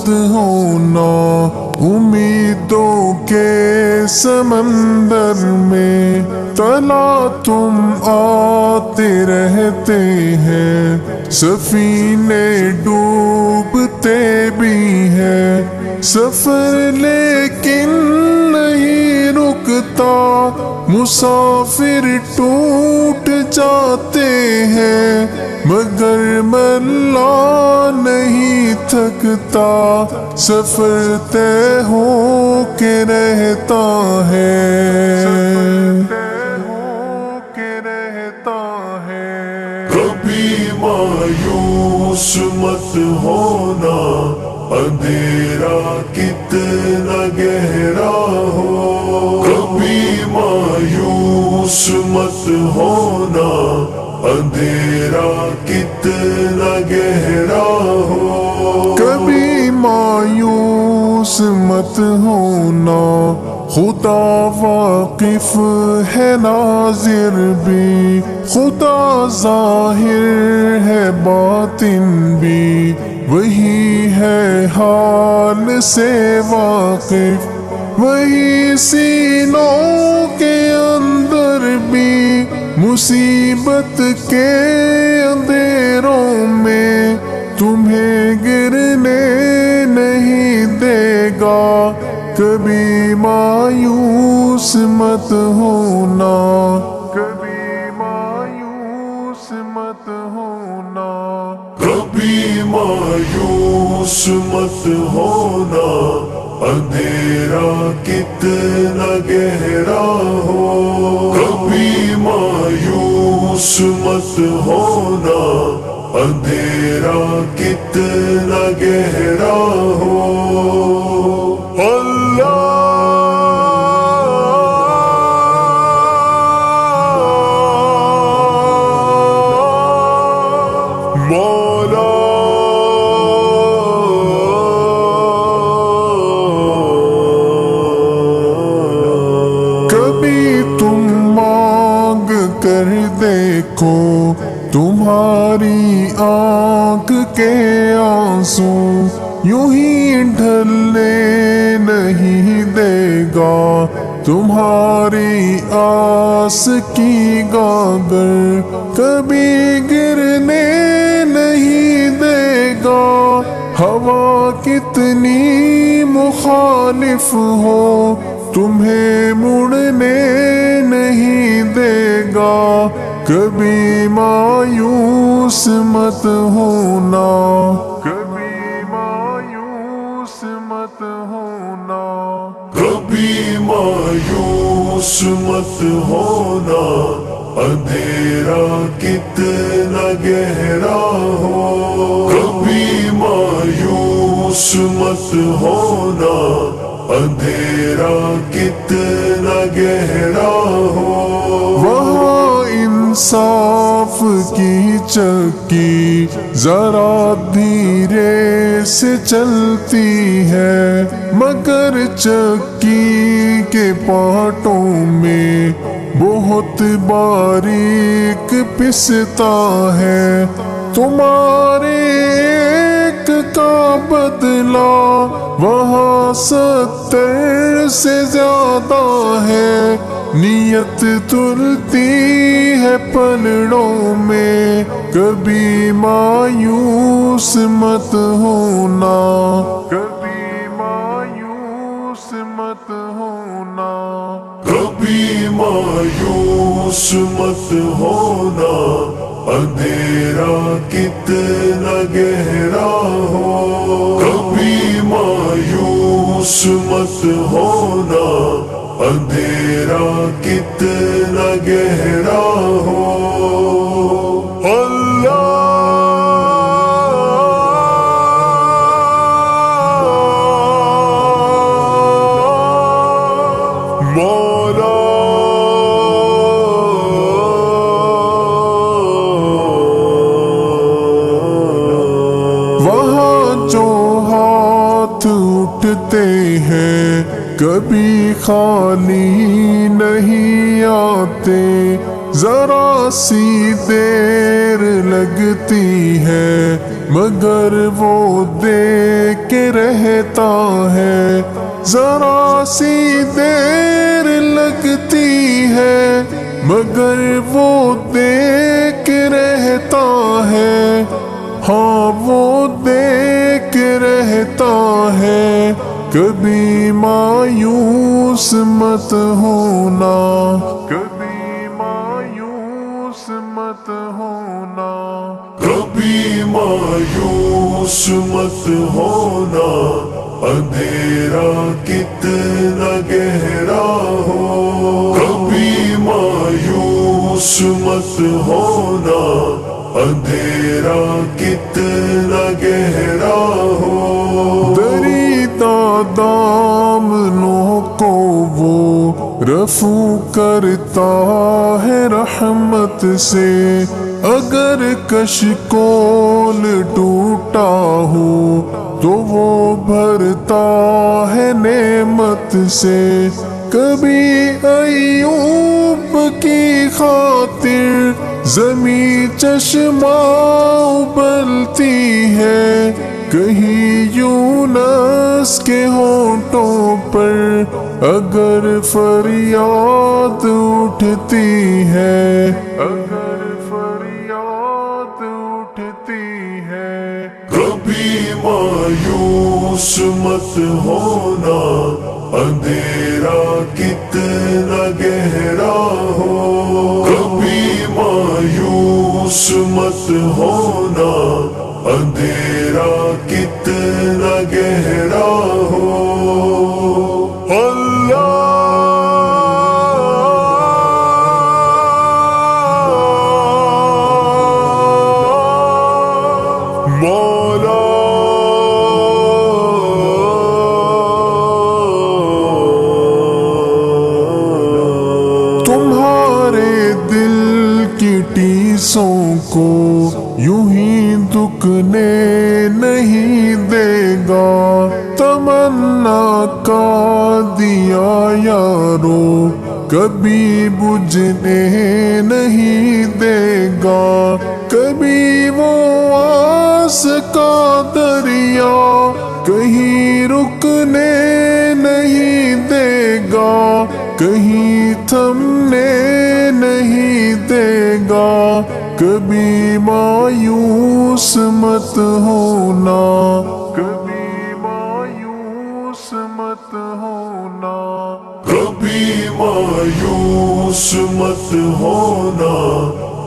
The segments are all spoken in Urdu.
مت ہونا امیدوں کے سمندر میں، تلا تم آتے رہتے ہیں، سفینے ڈوبتے بھی ہیں، سفر لیکن نہیں رکتا، مسافر ٹوٹ جاتے ہیں، مگر ملا نہیں تھکتا، سفر طے ہو کے رہتا ہے۔ کبھی مایوس مت ہونا، اندھیرا کتنا گہرا ہو، کبھی مایوس مت ہونا، اندھیرا کتنا گہرا ہو، کبھی مایوس مت ہونا، خدا واقف ہے ناظر بھی، خدا ظاہر ہے باطن بھی، وہی ہے حال سے واقف، وہی سینوں کے اندر بھی، مصیبت کے اندھیروں میں تمہیں گرنے نہیں دے گا، کبھی مایوس مت ہونا، کبھی مایوس مت ہونا، کبھی مایوس مت ہونا، اندھیرا کتنا گہرا ہو، کبھی مایوس مت ہونا، اندھیرا کتنا گہرا ہو۔ کبھی تم مانگ کر دیکھو، تمہاری آنکھ کے آنسو یوں ہی ڈھلنے نہیں دے گا، تمہاری آس کی گاگر کبھی گرنے نہیں دے گا، ہوا کتنی مخالف ہو تمہیں مڑنے نہیں دے گا، کبھی مایوس مت ہونا، کبھی مایوس مت ہونا، کبھی مایوس مت ہونا، اندھیرا کتنا گہرا ہو، کبھی مایوس مت ہونا، اندھیرا کتنا گہرا ہو، وہاں انصاف کی چکی ذرا دھیرے سے چلتی ہے، مگر چکی کے پارٹوں میں بہت باریک پستا ہے، تمہارے ایک کا بدلہ وہاں 70 سے زیادہ ہے، نیت تلتی ہے پلڑوں میں، کبھی مایوس مت ہونا، کبھی مایوس مت ہونا، کبھی مایوس مت ہونا، اندھیرا کتنا گہرا ہو، کبھی مایوس مت ہونا، اندھیرا کتنا گہرا ہو۔ وہاں جو ہاتھ اٹھتے ہیں کبھی خالی نہیں آتے، ذرا سی دیر لگتی ہے مگر وہ دیکھ کے رہتا ہے، ذرا سی دیر لگتی ہے مگر وہ دیکھ کے رہتا ہے، ہاں وہ دیکھ کے رہتا ہے۔ کبھی مایوس مت ہونا، کبھی مایوس مت ہونا، کبھی مایوس مت ہونا، اندھیرا کتنا گہرا ہو، کبھی مایوس مت ہونا، اندھیرا کتنا گہرا ہو۔ دریدہ دامنوں کو وہ رفو کرتا ہے رحمت سے، اگر کشکول ٹوٹا ہو تو وہ بھرتا ہے نعمت سے۔ کبھی ایوب کی خاطر زمیں چشمہ ابلتی ہے، کہیں یونس کے ہونٹوں پر اگر فریاد اٹھتی ہے، اگر فریاد اٹھتی ہے۔ کبھی مایوس مت ہونا، اندھیرا کتنا گہرا ہو، کبھی مایوس مت ہونا، اندھیرا کتنا گہرا ہو۔ اللہ مولا تمہارے دل کی ٹیسوں کو یوں ہی دکنے نہیں دے گا، تمنا کا دیا یارو کبھی بجھنے نہیں دے گا، کبھی وہ آس کا دریا کہیں رکنے نہیں دے گا، کہیں تھمنے نہیں دے گا۔ کبھی مایوس مت ہونا، کبھی مایوس مت ہونا، کبھی مایوس مت ہونا،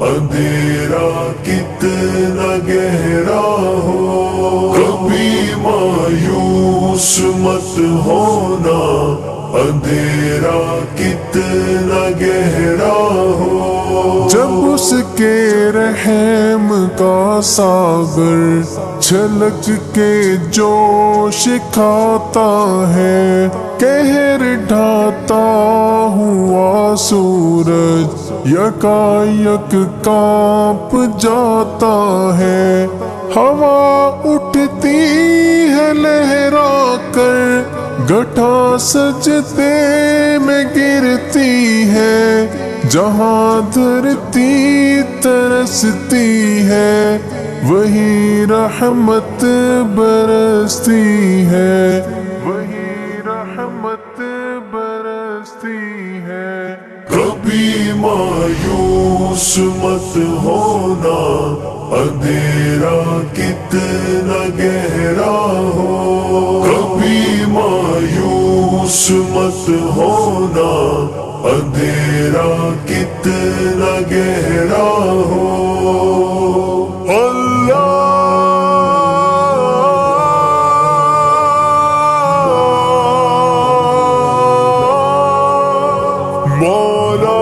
اندھیرا کتنا گہرا ہو، کبھی مایوس مت ہونا، اندھیرا کتنا گہرا ہو۔ جب اس کے رحم کا ساغر چھلک کے جوش کھاتا ہے، قہر ڈھاتا ہوا سورج یکایک کانپ جاتا ہے، ہوا اٹھتی ہے لہرا کر گٹھا سجدے میں گرتی ہے، جہاں دھرتی ترستی ہے وہی رحمت برستی ہے، وہی رحمت برستی ہے۔ کبھی مایوس مت ہونا، اندھیرا کتنا گہرا ہو، کبھی مایوس مت ہونا، اندھیرا کتنا گہرا ہو۔ اللہ مولا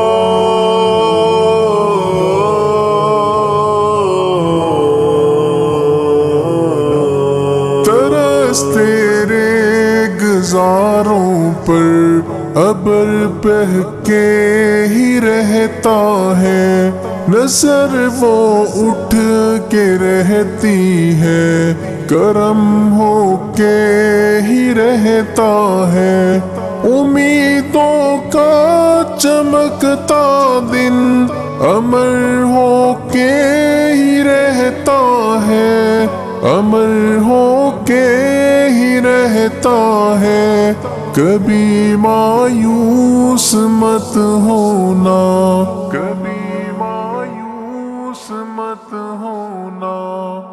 ترس تیرے گزاروں پر ابر بہہ کے ہی رہتا ہے، نظر وہ اٹھ کے رہتی ہے، کرم ہو کے ہی رہتا ہے، امیدوں کا چمکتا دن امر ہو کے ہی رہتا رہتا ہے، امر ہو کے ہی رہتا ہے، کبھی مایوس مت ہونا، کبھی مایوس مت ہونا،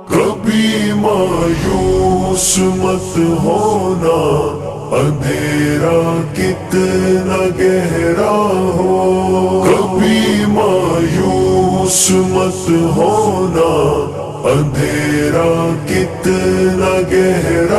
کبھی مایوس مت ہونا، اندھیرا کتنا گہرا ہو، کبھی مایوس مت ہونا، اندھیرا کتنا گہرا